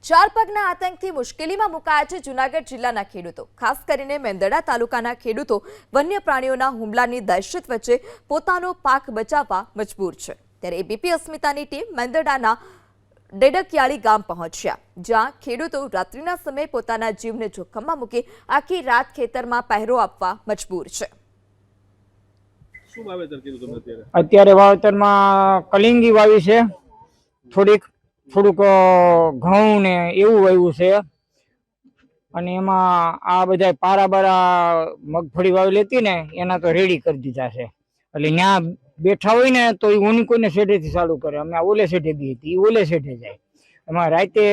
ચાર પગના આતંકથી મુશ્કેલીમાં મુકાયા છે જૂનાગઢ જિલ્લાના ખેડૂતો। ખાસ કરીને મેંદરડા તાલુકાના ખેડૂતો વન્ય પ્રાણીઓના હુમલાની દહેશત વચ્ચે પોતાનો પાક બચાવવા મજબૂર છે। ત્યારે એબીપી અસ્મિતાની ટીમ મેંદરડાના ડેડકયાળી ગામ પહોંચ્યા, જ્યાં ખેડૂતો રાત્રિના સમયે પોતાના જીવને જોખમમાં મૂકી આખી રાત ખેતરમાં પહેરો આપવા મજબૂર છે। અત્યારે વાવેતરમાં કલિંગી વાવી છે, થોડુંક ઘઉં ને એવું વાવ્યું છે, અને એમાં આ બધા પારા મગફળી વાવેલી હતી ને એના તો રેડી કરી દીધા છે। એટલે ત્યાં બેઠા હોય ને તો એ ઓની કોઈને શેઢેથી ચાલુ કરે, અમે ઓલે શેઢે બી હતી, ઓલે શેઢે જાય। એમાં રાતે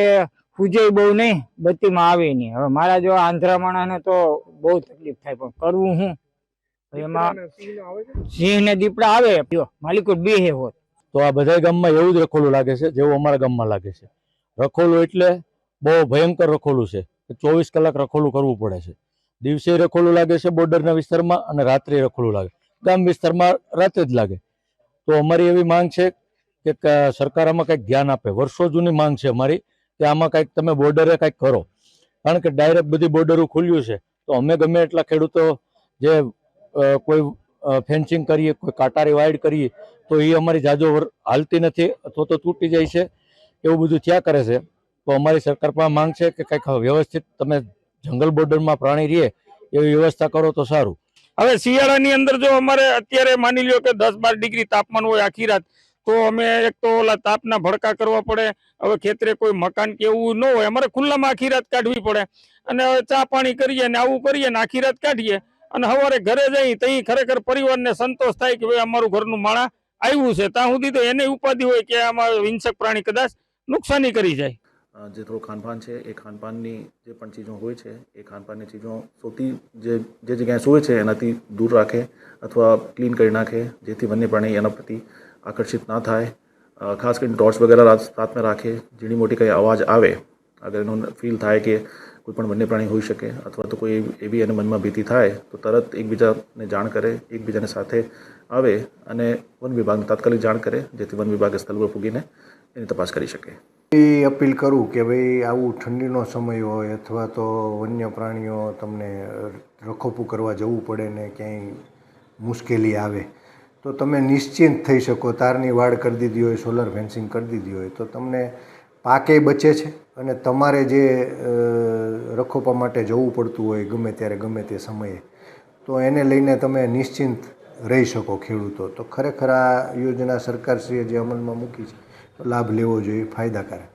પૂજે બહુ નહીં, બત્તીમાં આવે નહીં। હવે મારા જો આંધ્રા માણસને તો બહુ તકલીફ થાય, પણ કરવું શું? એમાં સિંહ ને દીપડા આવે, માલિકો બે હોત તો આ બધા ગામમાં એવું જ રખોલું લાગે છે જેવું અમારા ગામમાં લાગે છે। રખોલું એટલે બહુ ભયંકર રખોલું છે, 24 કલાક રખોલું કરવું પડે છે। દિવસે રખોલું લાગે છે બોર્ડરના વિસ્તારમાં, અને રાત્રે રખોલું લાગે, ગામ વિસ્તારમાં રાતે જ લાગે। તો અમારી એવી માંગ છે કે સરકાર આમાં કંઈક ધ્યાન આપે। વર્ષો જૂની માંગ છે અમારી કે આમાં કંઈક તમે બોર્ડરે કંઈક કરો, કારણ કે ડાયરેક્ટ બધી બોર્ડરો ખુલ્યું છે। તો અમે ગમે એટલા ખેડૂતો જે કોઈ ફેન્સિંગ કરીએ, કોઈ કાંટારી વાઇડ કરીએ, તો એ અમારી જાજો હાલતી નથી અથવા તો તૂટી જાય છે, એવું બધું થયા કરે છે। તો અમારી સરકાર પાસે માંગ છે કે કંઈક વ્યવસ્થિત તમે જંગલ બોર્ડરમાં પ્રાણી રહે એવી વ્યવસ્થા કરો તો સારું। હવે શિયાળાની અંદર જો અમારે અત્યારે માની લ્યો કે 10-12 ડિગ્રી તાપમાન હોય આખી રાત, તો અમે એક તો ઓલા તાપના ભડકા કરવા પડે। હવે ખેતરે કોઈ મકાન કે એવું ન હોય, અમારે ખુલ્લામાં આખી રાત કાઢવી પડે, અને ચા પાણી કરીએ ને આવું કરીએ ને આખી રાત કાઢીએ, અને સવારે ઘરે જઈ ત્યાં ખરેખર પરિવારને સંતોષ થાય કે ભાઈ અમારું ઘરનું માણા આવ્યું છે। ત્યાં સુધી તો એને ઉપાધિ હોય કે આમાં હિંસક પ્રાણી કદાચ નુકસાની કરી જાય। જે થોડું ખાનપાન છે એ ખાનપાનની જે પણ ચીજો હોય છે એ ખાનપાનની ચીજો સૌથી જે જગ્યાએ સૂવે છે એનાથી દૂર રાખે અથવા ક્લીન કરી નાખે, જેથી વન્ય પ્રાણી એના પ્રતિ આકર્ષિત ના થાય। ખાસ કરીને ટોર્ચ વગેરે રાતમાં રાખે। ઝીણી મોટી કંઈ અવાજ આવે, અગર એનો ફીલ થાય કે કોઈ પણ વન્ય પ્રાણી હોઈ શકે અથવા તો કોઈ એવી એને મનમાં ભીતિ થાય તો તરત એકબીજાને જાણ કરે, એકબીજાને સાથે આવે અને વન વિભાગને તાત્કાલિક જાણ કરે, જેથી વન વિભાગ સ્થળ પર પૂગીને એની તપાસ કરી શકે। એ અપીલ કરું કે ભાઈ આવું ઠંડીનો સમય હોય અથવા તો વન્ય પ્રાણીઓ તમને રખોપું કરવા જવું પડે ને ક્યાંય મુશ્કેલી આવે તો તમે નિશ્ચિંત થઈ શકો। તારની વાડ કરી દીધી હોય, સોલર ફેન્સિંગ કરી દીધી હોય તો તમને પાકે બચે છે, અને તમારે જે રખોપા માટે જવું પડતું હોય ગમે ત્યારે ગમે તે સમયે, તો એને લઈને તમે નિશ્ચિંત રહી શકો ખેડૂતો। તો ખરેખર આ યોજના સરકારશ્રીએ જે અમલમાં મૂકી છે તો લાભ લેવો જોઈએ, ફાયદાકારક।